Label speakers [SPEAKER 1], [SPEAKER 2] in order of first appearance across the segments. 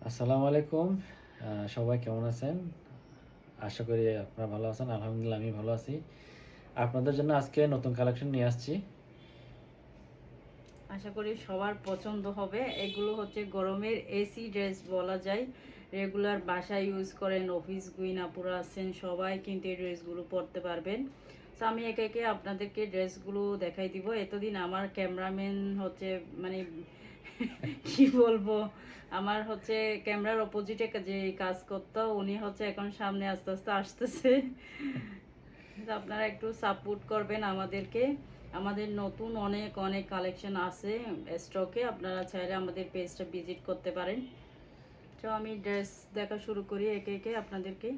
[SPEAKER 1] আসসালামু আলাইকুম। সবাই কেমন আছেন? আশা করি আপনারা ভালো আছেন। আলহামদুলিল্লাহ আমি ভালো আছি। আপনাদের জন্য আজকে নতুন কালেকশন নিয়ে আসছি।
[SPEAKER 2] আশা করি সবার পছন্দ হবে। এগুলো হচ্ছে গরমের এসি ড্রেস বলা যায়। রেগুলার বাসায় ইউজ করেন, অফিস গুইন আপুরা আছেন, সবাই কিন্তু এই ড্রেসগুলো পরতে পারবেন। তো আমি একে একে আপনাদেরকে ড্রেসগুলো দেখাই দিব। এতদিন আমার ক্যামেরাম্যান হচ্ছে মানে কি বলবো, আমার হচ্ছে ক্যামেরার অপোজিটে যে কাজ করতো উনি হচ্ছে এখন সামনে আস্তে আস্তে আসতেছে। তো আপনারা একটু সাপোর্ট করবেন আমাদেরকে। আমাদের নতুন অনেক অনেক কালেকশন আছে স্টকে, আপনারা চাইলে আমাদের পেজটা ভিজিট করতে পারেন। তো আমি ড্রেস দেখা শুরু করি একে একে আপনাদেরকে।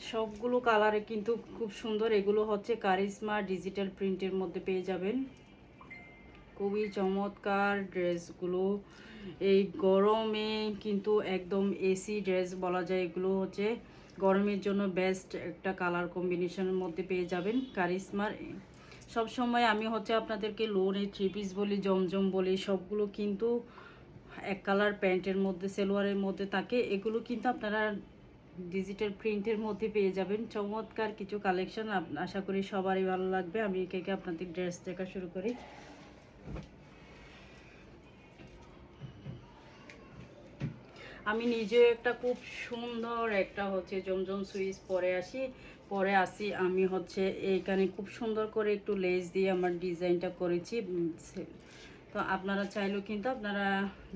[SPEAKER 2] সবগুলো কালারে কিন্তু খুব সুন্দর। এগুলো হচ্ছে কারিশমা ডিজিটাল প্রিন্টের মধ্যে পেয়ে যাবেন। খুবই চমৎকার ড্রেসগুলো। এই গরমে কিন্তু একদম এসি ড্রেস বলা যায়। এগুলো হচ্ছে গরমের জন্য বেস্ট একটা কালার কম্বিনেশনের মধ্যে পেয়ে যাবেন কারিশমার। সব সময় আমি হচ্ছে আপনাদেরকে লোনে থ্রি পিস বলি, জমজম বলি, সবগুলো কিন্তু এক কালার প্যান্টের মধ্যে সেলোয়ারের মধ্যে থাকে। এগুলো কিন্তু আপনারা ডিজিটাল প্রিন্টের মধ্যে পেয়ে যাবেন। চমৎকার কিছু কালেকশন, আশা করি সবারই ভালো লাগবে। আমি একে একে আপনাদের ড্রেস দেখা শুরু করি। আমি নিজেও একটা খুব সুন্দর একটা হচ্ছে জমজম সুইচ পরে আসি। আমি হচ্ছে এইখানে খুব সুন্দর করে একটু লেস দিয়ে আমার ডিজাইনটা করেছি। তো আপনারা চাইলেও কিন্তু আপনারা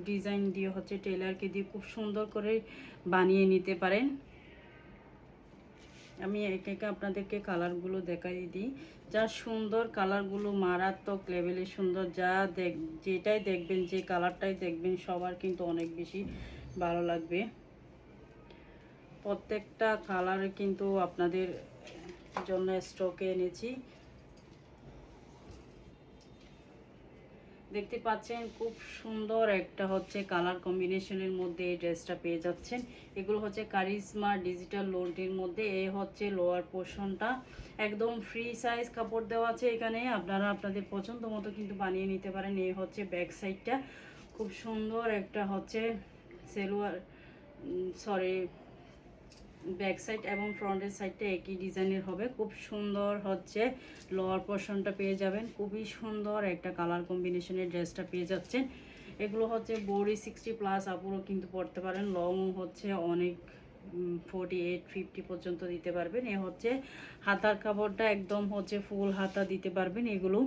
[SPEAKER 2] ডিজাইন দিয়ে হচ্ছে টেলারকে দিয়ে খুব সুন্দর করে বানিয়ে নিতে পারেন। আমি একে একে আপনাদেরকে কালারগুলো দেখাই দিই। যা সুন্দর কালারগুলো, মারাত্মক লেভেলের সুন্দর। যেটাই দেখবেন, যে কালারটাই দেখবেন, সবার কিন্তু অনেক বেশি ভালো লাগবে। প্রত্যেকটা কালারে কিন্তু আপনাদের জন্য স্টকে এনেছি। দেখতে পাচ্ছেন খুব সুন্দর একটা হচ্ছে কালার কম্বিনেশনের মধ্যে এই ড্রেসটা পেয়ে যাচ্ছেন। এগুলো হচ্ছে কারিশমা ডিজিটাল লোনটির মধ্যে। এই হচ্ছে লোয়ার পোর্শনটা, একদম ফ্রি সাইজ কাপড় দেওয়া আছে এখানে। আপনারা আপনাদের পছন্দ মতো কিন্তু বানিয়ে নিতে পারেন। এই হচ্ছে ব্যাক সাইডটা, খুব সুন্দর একটা হচ্ছে সেলোয়ার, সরি, ব্যাক সাইড এবং ফ্রন্টের সাইডটা একই ডিজাইনের হবে। খুব সুন্দর হচ্ছে লোয়ার পোর্শনটা পেয়ে যাবেন। খুবই সুন্দর একটা কালার কম্বিনেশনের ড্রেসটা পেয়ে যাচ্ছেন। এগুলো হচ্ছে বডি 60+ আপুরও কিন্তু পরতে পারেন। লং হচ্ছে অনেক 48-50 পর্যন্ত দিতে পারবেন। এ হচ্ছে হাতার কাপড়টা, একদম হচ্ছে ফুল হাতা দিতে পারবেন। এগুলো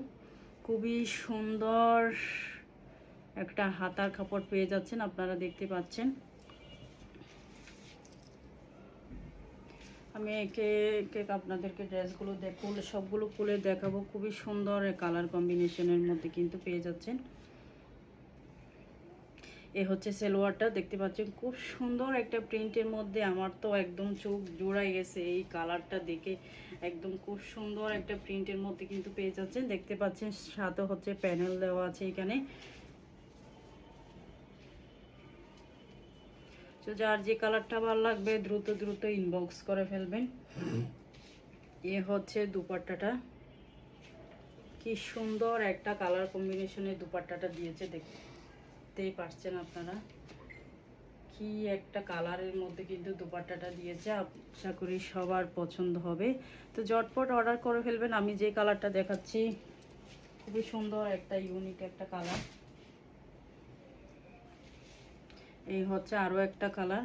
[SPEAKER 2] খুবই সুন্দর একটা হাতার কাপড় পেয়ে যাচ্ছেন, আপনারা দেখতে পাচ্ছেন। আমি একে একে আপনাদেরকে ড্রেসগুলো সবগুলো খুলে দেখাবো। খুবই সুন্দর কালার কম্বিনেশনের মধ্যে কিন্তু পেয়ে যাচ্ছেন। এ হচ্ছে সেলোয়ারটা, দেখতে পাচ্ছেন খুব সুন্দর একটা প্রিন্টের মধ্যে। আমার তো একদম চোখ জোড়াই গেছে এই কালারটা দেখে। একদম খুব সুন্দর একটা প্রিন্টের মধ্যে কিন্তু পেয়ে যাচ্ছেন। দেখতে পাচ্ছেন সাথে হচ্ছে প্যানেল দেওয়া আছে এখানে। তো যার যে কালারটা ভালো লাগবে দ্রুত দ্রুত ইনবক্স করে ফেলবেন। এ হচ্ছে দুপাট্টাটা, কি সুন্দর একটা কালার কম্বিনেশনের দুপাট্টাটা দিয়েছে, দেখতেই পারছেন আপনারা। কি একটা কালারের মধ্যে কিন্তু দুপাট্টাটা দিয়েছে। আশা করি সবার পছন্দ হবে। তো ঝটপট অর্ডার করে ফেলবেন। আমি যে কালারটা দেখাচ্ছি খুবই সুন্দর একটা ইউনিক একটা কালার। এই হচ্ছে আরও একটা কালার।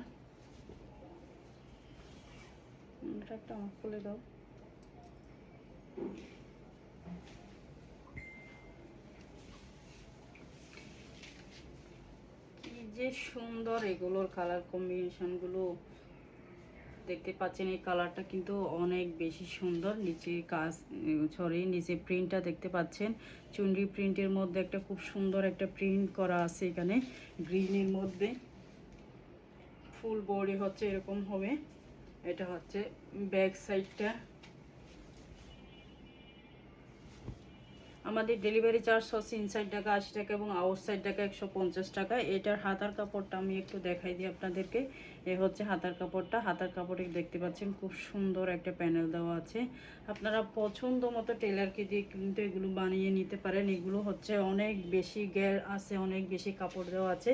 [SPEAKER 2] এটা একটা আমার খুলে দাও। কি যে সুন্দর এগুলোর কালার কম্বিনেশনগুলো, দেখতে পাচ্ছেন। এই কালারটা কিন্তু অনেক বেশি সুন্দর। নিচে কাজ, সরি, নিচে প্রিন্টটা দেখতে পাচ্ছেন চুনরি প্রিন্টের মধ্যে একটা খুব সুন্দর একটা প্রিন্ট করা আছে এখানে গ্রিনের মধ্যে। ফুল বডি হচ্ছে এরকম হবে। এটা হচ্ছে ব্যাক সাইডটা। আমাদের ডেলিভারি চার্জ হচ্ছে ইনসাইড টাকা 80 টাকা এবং আউটসাইড টাকা 150 টাকা। এটার হাতার কাপড়টা আমি একটু দেখাই দিই আপনাদেরকে। এ হচ্ছে হাতার কাপড়টা। হাতার কাপড়ে দেখতে পাচ্ছেন খুব সুন্দর একটা প্যানেল দেওয়া আছে। আপনারা পছন্দ মতো টেলারকে দিয়ে কিন্তু এগুলো বানিয়ে নিতে পারেন। এগুলো হচ্ছে অনেক বেশি গ্যার আছে, অনেক বেশি কাপড় দেওয়া আছে।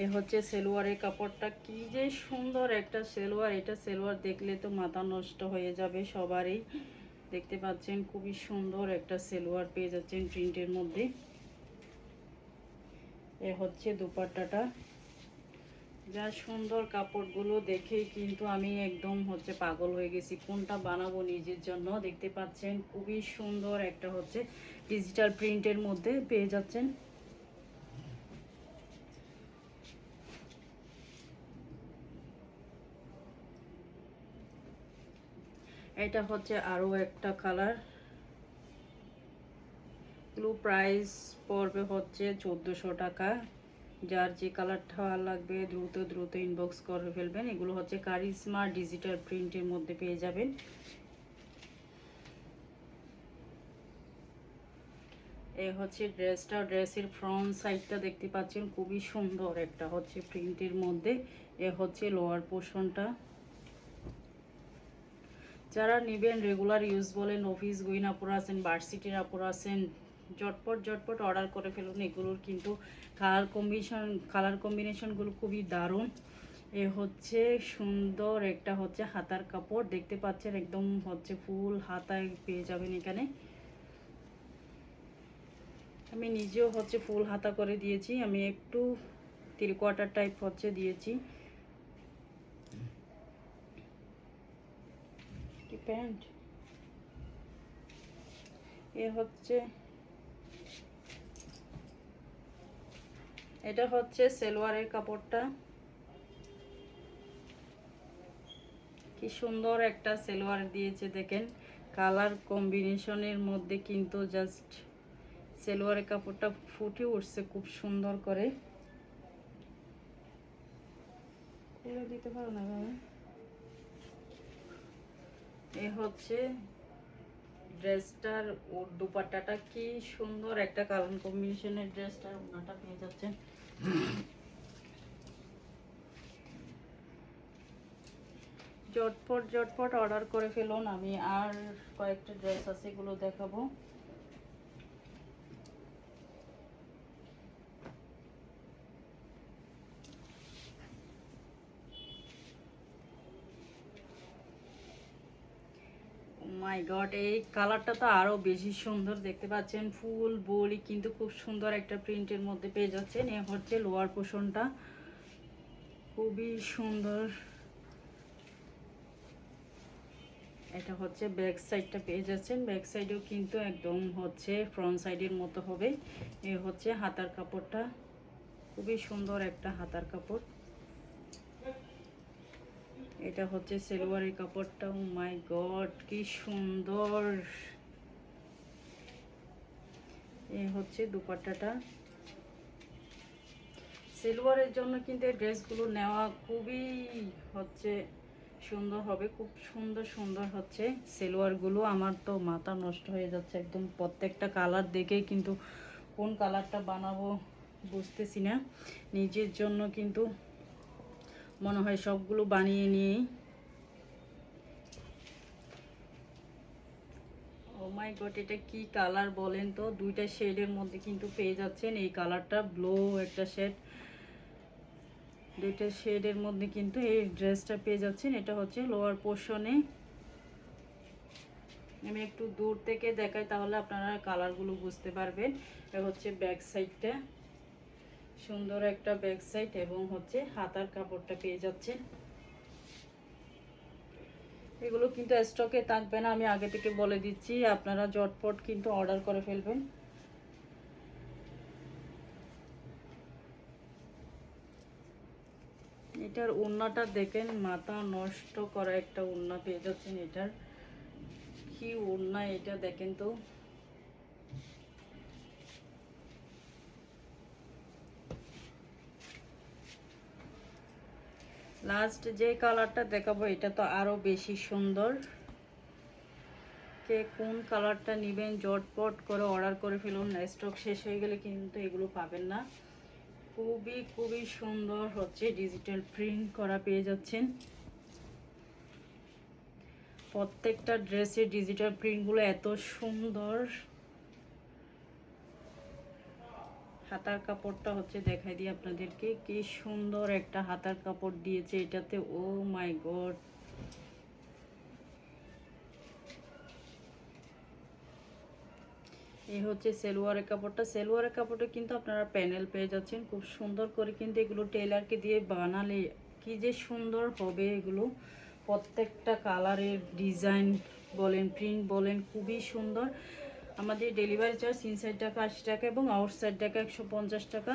[SPEAKER 2] এ হচ্ছে সেলোয়ারের কাপড়টা, কি যে সুন্দর একটা সেলোয়ার। এটা সেলোয়ার দেখলে তো মাথা নষ্ট হয়ে যাবে সবারই। দেখতে পাচ্ছেন খুবই সুন্দর একটা সেলোয়ার পেয়ে যাচ্ছেন প্রিন্টের মধ্যে। এ হচ্ছে দুপাট্টাটা। যা সুন্দর কাপড়গুলো দেখেই কিন্তু আমি একদম হচ্ছে পাগল হয়ে গেছি, কোনটা বানাবো নিজের জন্য। দেখতে পাচ্ছেন খুবই সুন্দর একটা হচ্ছে ডিজিটাল প্রিন্টের মধ্যে পেয়ে যাচ্ছেন। এটা হচ্ছে আরো একটা কালার। এগুলো প্রাইস পড়বে হচ্ছে 1400 টাকা। যার যে কালারটা ভালো লাগবে দ্রুত দ্রুত ইনবক্স করে ফেলবেন। এগুলো হচ্ছে কারিশমা ডিজিটাল প্রিন্টের মধ্যে পেয়ে যাবেন। এ হচ্ছে ড্রেসটা। ড্রেসের ফ্রন্ট সাইডটা দেখতে পাচ্ছেন খুবই সুন্দর একটা হচ্ছে প্রিন্টের মধ্যে। এ হচ্ছে লোয়ার পোর্শনটা। যারা নেবেন রেগুলার ইউজ বলেন, অফিস গোয়িং আপুরা আছেন, ভার্সিটির আপুরা আছেন, ঝটপট ঝটপট অর্ডার করে ফেলুন। এগুলোর কিন্তু কালার কম্বিনেশনগুলো খুবই দারুণ। এ হচ্ছে সুন্দর একটা হচ্ছে হাতার কাপড়। দেখতে পাচ্ছেন একদম হচ্ছে ফুল হাতায় পেয়ে যাবেন এখানে। আমি নিজেও হচ্ছে ফুল হাতা করে দিয়েছি, আমি একটু 3/4 টাইপ হচ্ছে দিয়েছি। প্যান্ট এ হচ্ছে, এটা হচ্ছে সেলোয়ারের কাপড়টা। কি সুন্দর একটা সেলোয়ার দিয়েছে দেখেন। কালার কম্বিনেশনের মধ্যে কিন্তু জাস্ট সেলোয়ারের কাপড়টা ফুটে উঠছে খুব সুন্দর করে। খুলে দিতে পারো না বাবা। এ হচ্ছে ড্রেসটার দুপাট্টাটা, কি সুন্দর একটা কালার কম্বিনেশনের ড্রেসটার ওনাটা পেয়ে যাচ্ছেন। ঝটপট ঝটপট অর্ডার করে ফেলুন। আমি আর কয়েকটা ড্রেস আছে, এগুলো দেখাবো। মাই গড, এই কালারটা তো আরো বেশি সুন্দর। দেখতে পাচ্ছেন ফুল বলি কিন্তু খুব সুন্দর একটা প্রিন্টের মধ্যে পেয়ে যাচ্ছেন। এ হচ্ছে লোয়ার পোর্শনটা, খুবই সুন্দর। এটা হচ্ছে ব্যাক সাইডটা পেয়ে যাচ্ছেন। ব্যাক সাইডেও কিন্তু একদম হচ্ছে ফ্রন্ট সাইডের মতো হবে। এ হচ্ছে হাতার কাপড়টা, খুবই সুন্দর একটা হাতার কাপড়। এটা হচ্ছে সেলোয়ারের কাপড়টা। ও মাই গড, কি সুন্দর। এ হচ্ছে দুপাট্টাটা। সেলোয়ারের জন্য কিন্তু এই ড্রেসগুলো নেওয়া খুবই হচ্ছে সুন্দর হবে। খুব সুন্দর সুন্দর হচ্ছে সেলোয়ারগুলো। আমার তো মাথা নষ্ট হয়ে যাচ্ছে একদম। প্রত্যেকটা কালার দেখেই কিন্তু কোন কালারটা বানাবো বুঝতেছি না। নিজের জন্য কিন্তু মনে হয় সবগুলো বানিয়ে নিয়েই। ও মাই গড, এটা কি কালার বলেন তো? দুইটা শেডের মধ্যে কিন্তু পেয়ে যাচ্ছেন। এই কালারটা ব্লু একটা শেড, দুইটা শেডের মধ্যে কিন্তু এই ড্রেসটা পেয়ে যাচ্ছেন। এটা হচ্ছে লোয়ার পোর্শনে। আমি একটু দূর থেকে দেখাই তাহলে আপনারা কালারগুলো বুঝতে পারবেন। এটা হচ্ছে ব্যাক সাইডটা, সুন্দর একটা ব্যাক সাইড এবং হচ্ছে হাতার কাপড়টা পেয়ে যাচ্ছেন। এগুলো কিন্তু স্টকে থাকবে না, আমি আগে থেকে বলে দিচ্ছি। আপনারা ঝটপট কিন্তু অর্ডার করে ফেলবেন। এটার ওড়নাটা দেখেন, মাথা নষ্ট করা একটা ওড়না পেয়ে যাচ্ছেন। এটার কি ওড়না এটা দেখেন তো। লাস্ট যে কালারটা দেখাবো এটা তো আরো বেশি সুন্দর। কে কোন কালারটা নেবেন জটপট করে অর্ডার করে ফেলুন, স্টক শেষ হয়ে গেলে কিন্তু এগুলো পাবেন না। খুবই খুবই সুন্দর হচ্ছে ডিজিটাল প্রিন্ট করা পেয়ে যাচ্ছেন। প্রত্যেকটা ড্রেসের ডিজিটাল প্রিন্টগুলো এত সুন্দর। হাতার কাপড়টা হচ্ছে দেখাই দিই আপনাদেরকে, কি সুন্দর একটা হাতার কাপড় দিয়েছে এটাতে। ও মাই গড, এই হচ্ছে সেলোয়ারের কাপড়টা। সেলোয়ারের কাপড়টা কিন্তু আপনারা প্যানেল পেয়ে যাচ্ছেন খুব সুন্দর করে, কিন্তু এগুলো টেলারকে দিয়ে বানালে কি যে সুন্দর হবে এগুলো। প্রত্যেকটা কালারের ডিজাইন বলেন প্রিন্ট বলেন খুবই সুন্দর। আমাদের ডেলিভারি চার্জ ইনসাইড টাকা 80 টাকা এবং আউটসাইড টাকা 150 টাকা।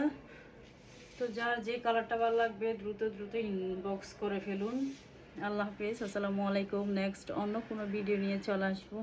[SPEAKER 2] তো যার যে কালারটা ভালো লাগবে দ্রুত দ্রুত ইনবক্স করে ফেলুন। আল্লাহ হাফেজ, আসসালামু আলাইকুম। নেক্সট অন্য কোনো ভিডিও নিয়ে চলে আসবো।